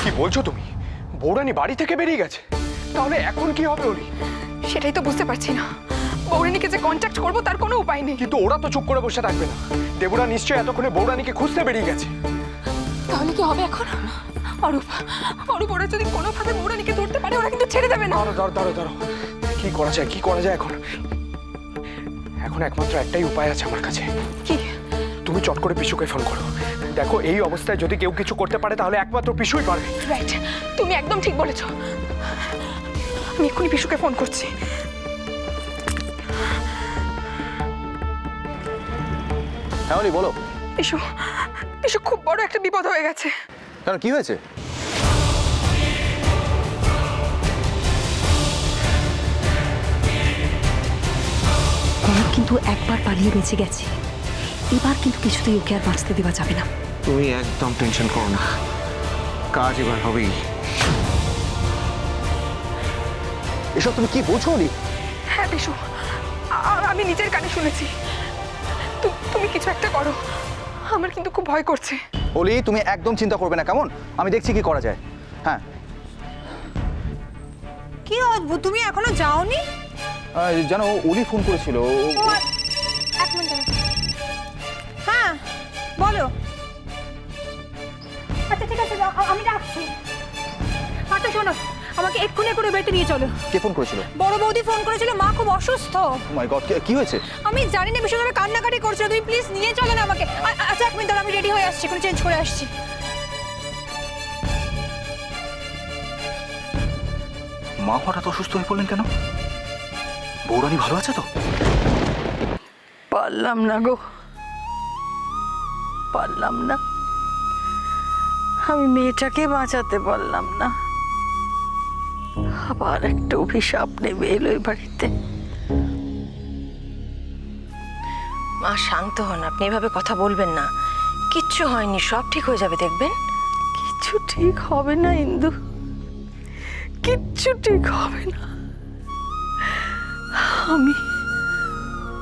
কি বলছো তুমি? বৌরানী বাড়ি থেকে বেরিয়ে গেছে? তাহলে এখন কি হবে ওরি? সেটাই তো বুঝতে পারছি না। বৌরানীকে যে কন্ট্যাক্ট করবো তার কোনো উপায় নেই। কিন্তু ওরা তো চুপ করে বসে থাকবে না। দেবুরা নিশ্চয়ই এতক্ষণে বৌরানীকে খুঁজতে বেরিয়ে গেছে। তাহলে কি হবে এখন? অরূপ, অরূপ, ওরা যদি কোনোভাবে বৌরানীকে ধরতে পারে ওরা কিন্তু ছেড়ে দেবে না। দাঁড়ো, কি করা যায় এখন? এখন একমাত্র একটাই উপায় আছে আমার কাছে। কি? তুমি চট করে পিসুকে ফোন করো। দেখো, এই অবস্থায় যদি কেউ কিছু করতে পারে তাহলে একমাত্র পিসুই পারবে। রাইট, তুমি একদম ঠিক বলেছো। আমি এক্ষুনি পিসুকে ফোন করছি। হ্যাঁ অলি, বলো। পিসু, পিসু, খুব বড় একটা বিপদ হয়ে গেছে। কেন, কি হয়েছে? কনক কিন্তু একবার পালিয়ে বেঁচে গেছে, এবার কিন্তু কিছুতেই ওকে আর বাঁচতে দেওয়া যাবে না। তুমি একদম টেনশন করো না, কাজ এবার হবেই। এসব তুমি কি বলছো অলি? হ্যাঁ পিসু, আমি নিজের কানে শুনেছি। তুমি কিছু একটা করো, আমার কিন্তু খুব ভয় করছে। অলি, তুমি একদম চিন্তা করবে না, কেমন? আমি দেখছি কি করা যায়। হ্যাঁ। কি অদ্ভুত, তুমি এখনো যাওনি? জানো, অলি ফোন করেছিল। এক মিনিট। হ্যাঁ বলো। আচ্ছা ঠিক আছে, আমি রাখছি। আচ্ছা শোনো, আমাকে এক্ষুনি করে বেড়ে নিয়ে চলো। কে ফোন করেছিল? বড় বৌদি ফোন করেছিল, মা খুব অসুস্থ। মাই গড, কি হয়েছে? আমি জানি না, বিষয় কান্নাকাটি করছিল। তুমি প্লিজ নিয়ে চলো না আমাকে। আচ্ছা এক মিনিট, আমি রেডি হয়ে আসছি, এখন চেঞ্জ করে আসছি। মা হঠাৎ অসুস্থ হয়ে পড়লেন কেন? বৌরানী ভালো আছে তো? পারলাম না গো, পারলাম না। আমি মেয়েটাকে বাঁচাতে পারলাম না। আবার একটা অভিশাপ নেবে এলো এই বাড়িতে। মা শান্ত হন, আপনি এভাবে কথা বলবেন না। কিচ্ছু হয়নি, সব ঠিক হয়ে যাবে দেখবেন। কিচ্ছু ঠিক হবে না ইন্দু, কিচ্ছু ঠিক হবে না।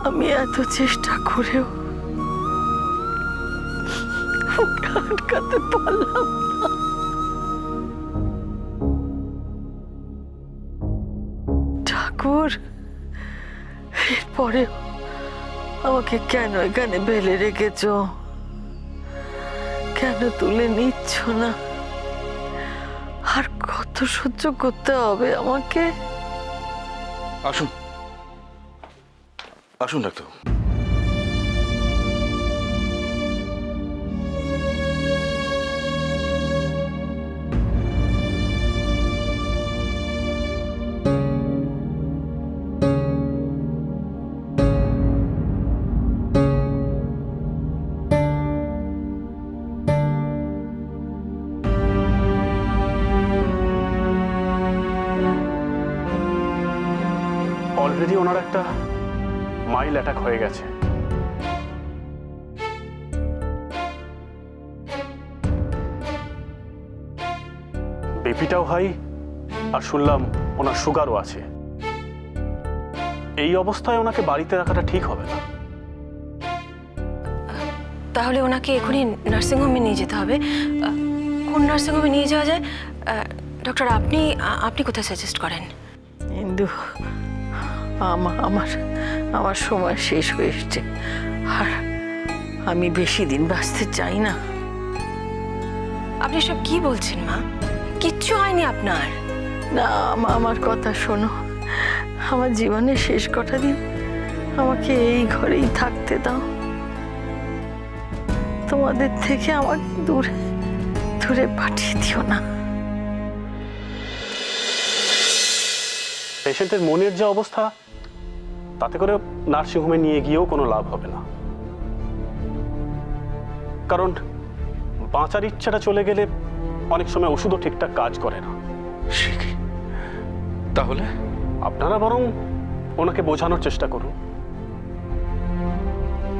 আমি এত চেষ্টা করেও ওকে আটকাতে পারলাম না। ঠাকুর, এরপরেও আমাকে কেন এখানে ফেলে রেখেছ? কেন তুলে নিচ্ছ না? আর কত সহ্য করতে হবে আমাকে? আসুন আসুন ডাক্তার। অলরেডি ওনার একটা মাইল অ্যাটাক হয়ে গেছে। বিপিটাও হাই, আর শুনলাম ওনার সুগারও আছে। এই অবস্থায় ওনাকে বাড়িতে রাখাটা ঠিক হবে না। তাহলে ওনাকে এখনই নার্সিংহোমে নিয়ে যেতে হবে। কোন নার্সিংহোমে নিয়ে যাওয়া যায়? ডক্টর, আপনি কোথায় সাজেস্ট করেন? ইন্দু, আমার সময় শেষ হয়ে এসছে, আর আমি বেশি দিন বাঁচতে চাই না। আপনি সব কি বলছেন মা? কিচ্ছু হয়নি আপনার। না, আমার কথা শোনো। আমার জীবনের শেষ কটা দিন আমাকে এই ঘরেই থাকতে দাও। তোমাদের থেকে আমাকে দূরে দূরে পাঠিয়ে দিও না। পেশেন্টের মনের যে অবস্থা, তাতে করে নার্সিংহোমে নিয়ে গিয়েও কোনো লাভ হবে না। কারণ বাঁচার ইচ্ছাটা চলে গেলে অনেক সময় ওষুধও ঠিকঠাক কাজ করে না। তাহলে আপনারা বরং ওনাকে বোঝানোর চেষ্টা করুন।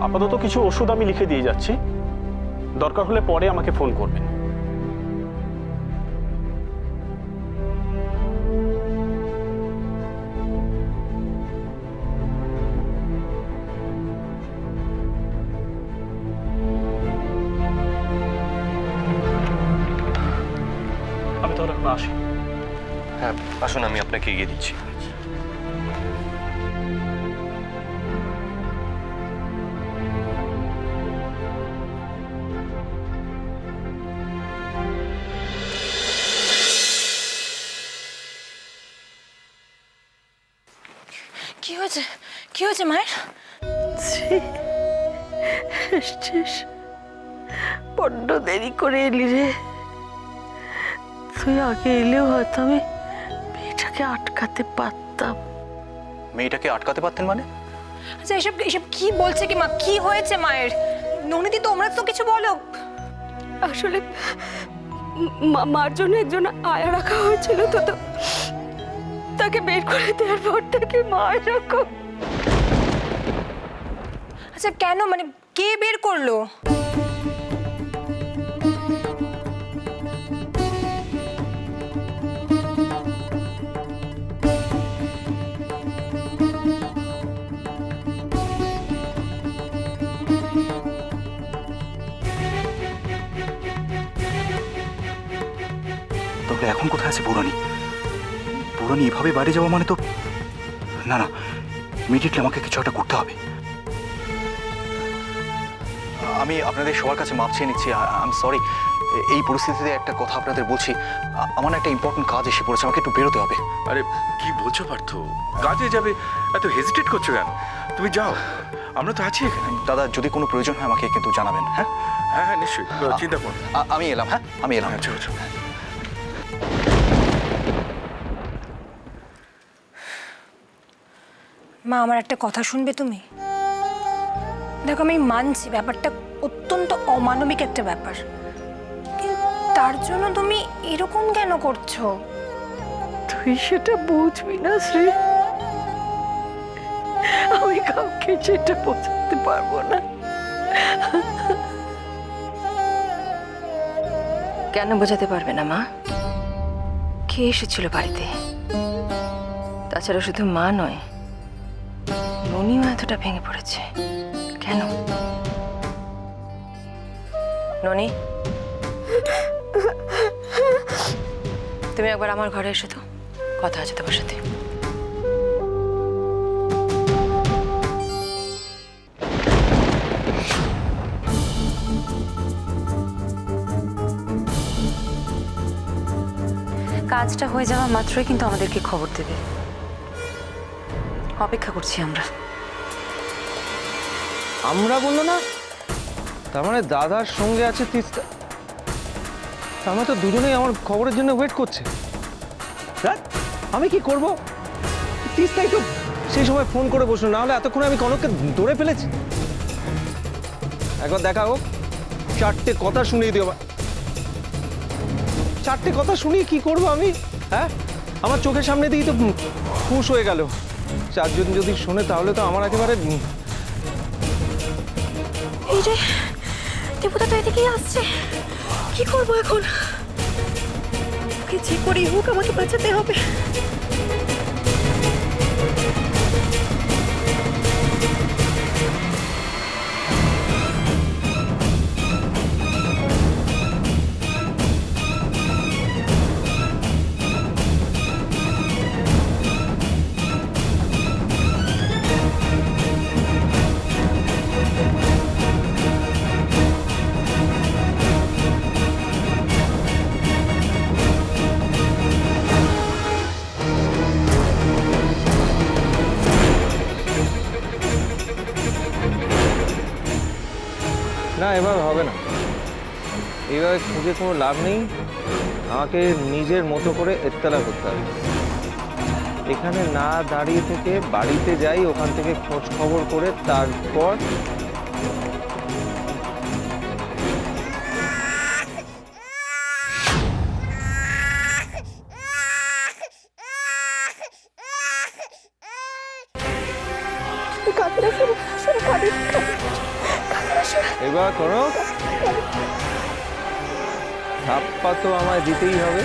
আপাতত কিছু ওষুধ আমি লিখে দিয়ে যাচ্ছি, দরকার হলে পরে আমাকে ফোন করবেন। আমি তাহলে এখন আসি। হ্যাঁ আসুন, আমি আপনাকে এগিয়ে দিচ্ছি। কি হয়েছে? কি হয়েছে মায়ের? এসছিস, বড্ড দেরি করে এলি রে। তুই আগে এলেও হয়তো আমি মেয়েটাকে আটকাতে পারতাম। মেয়েটাকে আটকাতে পারতেন মানে? আচ্ছা এসব এসব কি বলছে কি মা? কি হয়েছে মায়ের? ননিদি তোমরা তো কিছু বলো। আসলে মার জন্য একজন আয়া রাখা হয়েছিল, তো তাকে বের করে দেওয়ার পর থেকে মা এরকম। আচ্ছা কেন, মানে কে বের করলো? তাহলে এখন কোথায় আছে বুড়ানি? বুড়ানি এভাবে বাইরে যাওয়া মানে তো, না না, ইমিডিয়েটলি আমাকে কিছু একটা করতে হবে। আমি আপনাদের সবার কাছে মাপ চেয়ে নিচ্ছি। I am sorry. এই পরিস্থিতিতে একটা কথা আপনাদের বলছি, আমার না একটা ইম্পর্টেন্ট কাজ এসে পড়েছে, আমাকে একটু বেরোতে হবে। আরে কি বলছো পার্থ? কাজে যাবে, এত হেজিটেট করছো কেন? তুমি যাও, আমরা তো আছি এখানে। দাদা, যদি কোনো প্রয়োজন হয় আমাকে কিন্তু জানাবেন। হ্যাঁ হ্যাঁ হ্যাঁ নিশ্চয়ই, চিন্তা করো। আমি এলাম। হ্যাঁ আমি এলাম। আচ্ছা আচ্ছা। মা আমার একটা কথা শুনবে তুমি? দেখো আমি মানছি ব্যাপারটা অত্যন্ত অমানবিক একটা ব্যাপার, কিন্তু তার জন্য তুমি এরকম কেন করছো? তুই সেটা বুঝবি না শ্রী, আমি কাউকে সেটা বোঝাতে পারবো না। কেন বোঝাতে পারবে না মা? কে এসেছিল বাড়িতে? তাছাড়া শুধু মা নয়, ননিও এতটা ভেঙে পড়েছে কেন? ননি, তুমি একবার আমার ঘরে এসো তো, কথা আছে তোমার সাথে। কাজটা হয়ে যাওয়া মাত্রই কিন্তু আমাদেরকে খবর দেবে। অপেক্ষা করছি আমরা। আমরা বললো না, তার মানে দাদার সঙ্গে আছে তিস্তা। তার মানে তো দুজনেই আমার খবরের জন্য ওয়েট করছে। দেখ আমি কি করব? তিস্তাই তো সেই সময় ফোন করে বসলো, না হলে এতক্ষণ আমি কনককে ধরে ফেলেছি। একবার দেখা হোক, চারটে কথা শুনিয়ে দিও। চারটে কথা শুনিয়ে কি করব আমি? হ্যাঁ, আমার চোখের সামনে দিয়েই তো খুশ হয়ে গেল। চারজন যদি শোনে তাহলে তো আমার একেবারে। এই রে, দেবতা তো এদিকেই আসছে, কি করবো এখন? ওকে যে করেই হোক আমাকে বাঁচাতে হবে। না, এভাবে হবে না। এইভাবে খুঁজে কোনো লাভ নেই। আমাকে নিজের মতো করে এত্তলা করতে হবে। এখানে না দাঁড়িয়ে থেকে বাড়িতে যাই, ওখান থেকে খোঁজ খবর করে তারপর এবার করো। থাপ্পা তো আমায় দিতেই হবে।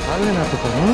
পারলে না তো করুন।